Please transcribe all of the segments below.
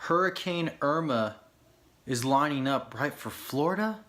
Hurricane Irma is lining up right for Florida?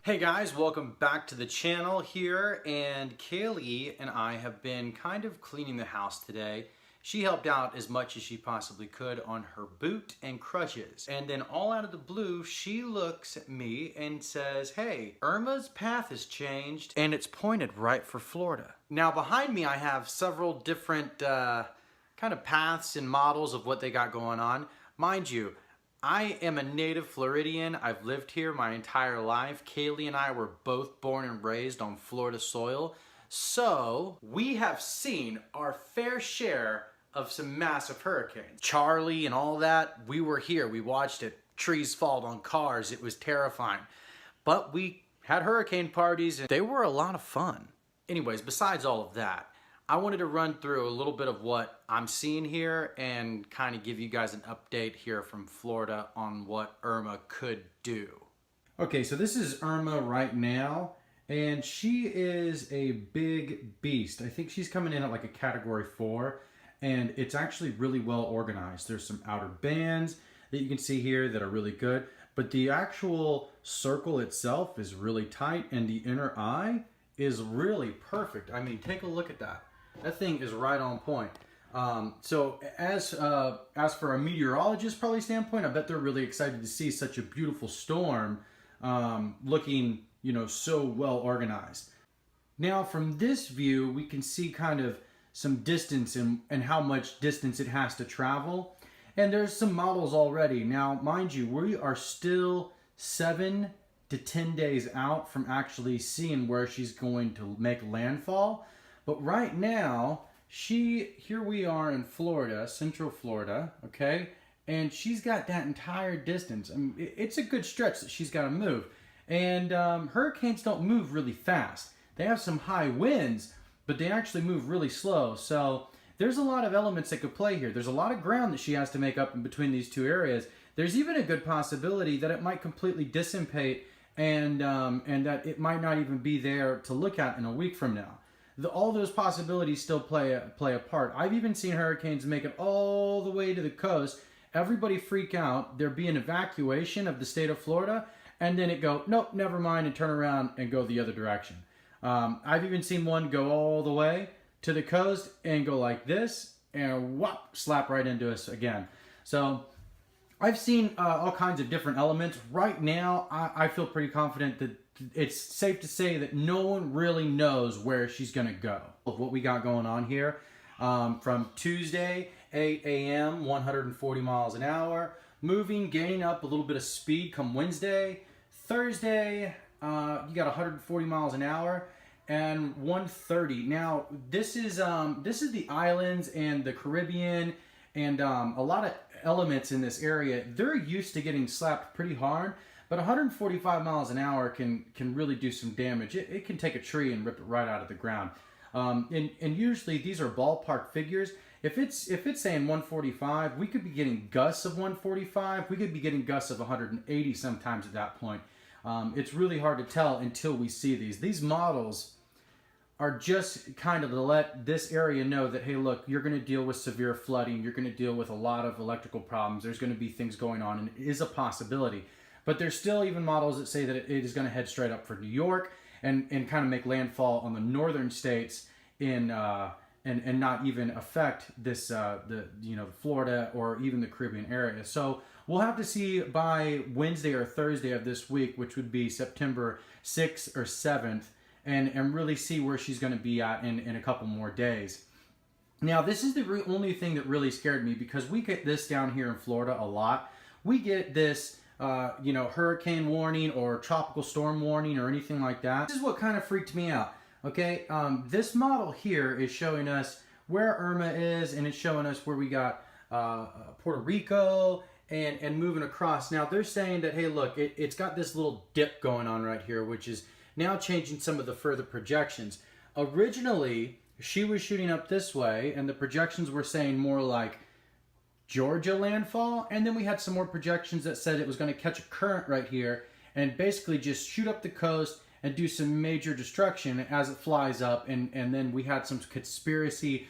Hey guys, welcome back to the channel here, and Kaylee and I have been kind of cleaning the house today. She helped out as much as she possibly could on her boot and crutches. And then all out of the blue, she looks at me and says, hey, Irma's path has changed and it's pointed right for Florida. Now behind me, I have several different kind of paths and models of what they got going on. Mind you, I am a native Floridian. I've lived here my entire life. Kaylee and I were both born and raised on Florida soil. So we have seen our fair share of some massive hurricanes. Charlie and all that, we were here. We watched it. Trees fall on cars. It was terrifying. But we had hurricane parties and they were a lot of fun. Anyways, besides all of that, I wanted to run through a little bit of what I'm seeing here and kind of give you guys an update here from Florida on what Irma could do. Okay, so this is Irma right now, and she is a big beast. I think she's coming in at like a category 4, and it's actually really well organized. There's some outer bands that you can see here that are really good, but the actual circle itself is really tight, and the inner eye is really perfect. I mean, take a look at that. That thing is right on point. So as for a meteorologist probably standpoint, I bet they're really excited to see such a beautiful storm looking, you know, so well organized. Now from this view, we can see kind of some distance and how much distance it has to travel. And there's some models already. Now, mind you, we are still 7 to 10 days out from actually seeing where she's going to make landfall. But right now, here we are in Florida, Central Florida, okay? And she's got that entire distance. I mean, it's a good stretch that she's got to move. And hurricanes don't move really fast. They have some high winds, but they actually move really slow. So there's a lot of elements that could play here. There's a lot of ground that she has to make up in between these two areas. There's even a good possibility that it might completely dissipate and that it might not even be there to look at in a week from now. All those possibilities still play a part. I've even seen hurricanes make it all the way to the coast. Everybody freak out. There be an evacuation of the state of Florida, and then it go, nope, never mind, and turn around and go the other direction. I've even seen one go all the way to the coast and go like this, and whop, slap right into us again. So I've seen all kinds of different elements. Right now, I feel pretty confident that it's safe to say that no one really knows where she's going to go. What we got going on here, from Tuesday, 8 a.m., 140 miles an hour, moving, gaining up a little bit of speed come Wednesday. Thursday, you got 140 miles an hour, and 130. Now, this is the islands and the Caribbean, and a lot of elements in this area. They're used to getting slapped pretty hard. But 145 miles an hour can really do some damage. It can take a tree and rip it right out of the ground. And usually these are ballpark figures. If it's saying 145, we could be getting gusts of 145. We could be getting gusts of 180 sometimes at that point. It's really hard to tell until we see these. These models are just kind of to let this area know that, hey, look, you're going to deal with severe flooding. You're going to deal with a lot of electrical problems. There's going to be things going on, and it is a possibility. But there's still even models that say that it is going to head straight up for New York and kind of make landfall on the northern states and not even affect this the Florida or even the Caribbean area. So we'll have to see by Wednesday or Thursday of this week, which would be September 6th or 7th, and really see where she's going to be at in a couple more days. Now, this is the only thing that really scared me, because we get this down here in Florida a lot. We get this hurricane warning or tropical storm warning or anything like that. This is what kind of freaked me out. Okay, this model here is showing us where Irma is, and it's showing us where we got Puerto Rico and moving across. Now they're saying that, hey, look, it's got this little dip going on right here, which is now changing some of the further projections. Originally, she was shooting up this way, and the projections were saying more like Georgia landfall, and then we had some more projections that said it was going to catch a current right here, and basically just shoot up the coast and do some major destruction as it flies up. And then we had some conspiracy,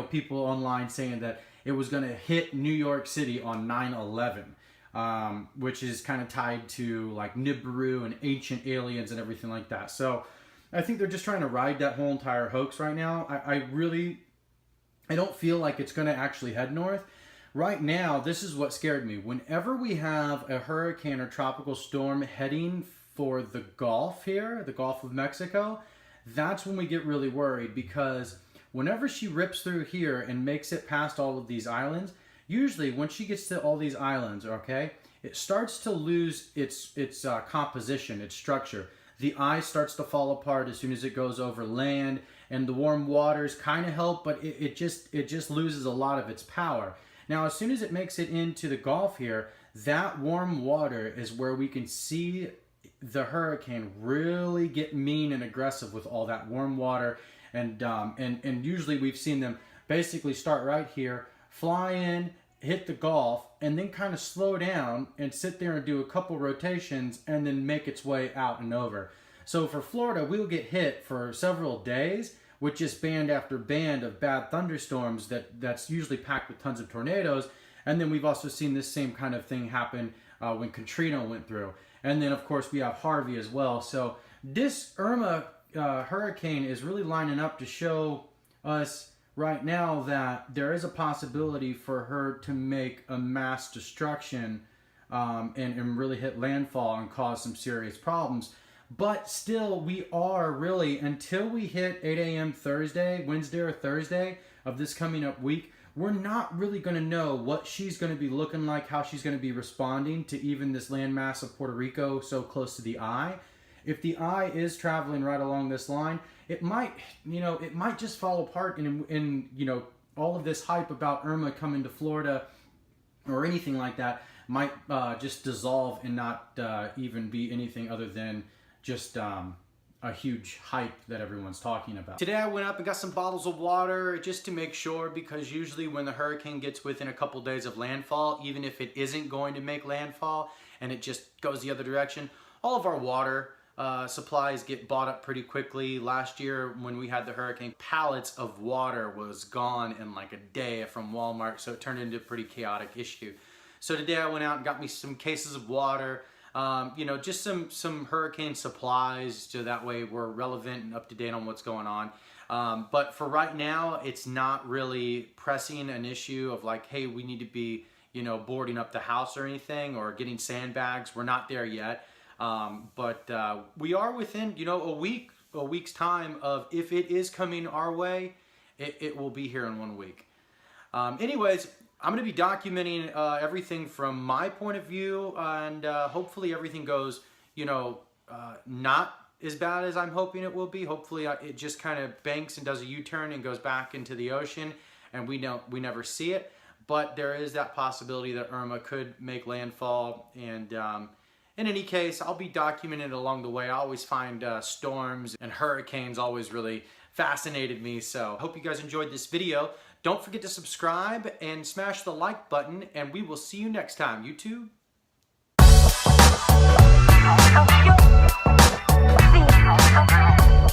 people online saying that it was going to hit New York City on 9/11. Which is kind of tied to like Nibiru and ancient aliens and everything like that. So I think they're just trying to ride that whole entire hoax right now. I don't feel like it's going to actually head north. Right now, this is what scared me. Whenever we have a hurricane or tropical storm heading for the Gulf here, the Gulf of Mexico, that's when we get really worried, because whenever she rips through here and makes it past all of these islands, usually when she gets to all these islands, okay, it starts to lose its composition, its structure. The ice starts to fall apart as soon as it goes over land, and the warm waters kind of help, but it just loses a lot of its power. Now, as soon as it makes it into the Gulf here, that warm water is where we can see the hurricane really get mean and aggressive with all that warm water. And usually we've seen them basically start right here, fly in, hit the Gulf, and then kind of slow down and sit there and do a couple rotations and then make its way out and over. So for Florida, we'll get hit for several days with just band after band of bad thunderstorms that's usually packed with tons of tornadoes. And then we've also seen this same kind of thing happen when Katrina went through. And then, of course, we have Harvey as well. So this Irma hurricane is really lining up to show us right now that there is a possibility for her to make a mass destruction and really hit landfall and cause some serious problems. But still, we are really, until we hit 8 a.m. Thursday, Wednesday or Thursday of this coming up week, we're not really going to know what she's going to be looking like, how she's going to be responding to even this landmass of Puerto Rico so close to the eye. If the eye is traveling right along this line, it might just fall apart, and all of this hype about Irma coming to Florida or anything like that might just dissolve and not even be anything other than just a huge hype that everyone's talking about. Today I went up and got some bottles of water just to make sure, because usually when the hurricane gets within a couple days of landfall, even if it isn't going to make landfall and it just goes the other direction, all of our water supplies get bought up pretty quickly. Last year when we had the hurricane, pallets of water was gone in like a day from Walmart, so it turned into a pretty chaotic issue. So today I went out and got me some cases of water, just some hurricane supplies, so that way we're relevant and up to date on what's going on. But for right now, it's not really pressing an issue of like, hey, we need to be, boarding up the house or anything, or getting sandbags. We're not there yet. But we are within, a week's time of, if it is coming our way, it will be here in 1 week. Anyways, I'm going to be documenting everything from my point of view, and hopefully everything goes, not as bad as I'm hoping it will be. Hopefully it just kind of banks and does a U-turn and goes back into the ocean, and we never see it. But there is that possibility that Irma could make landfall, and in any case, I'll be documenting it along the way. I always find storms and hurricanes always really fascinated me. So I hope you guys enjoyed this video. Don't forget to subscribe and smash the like button, and we will see you next time, YouTube. See you.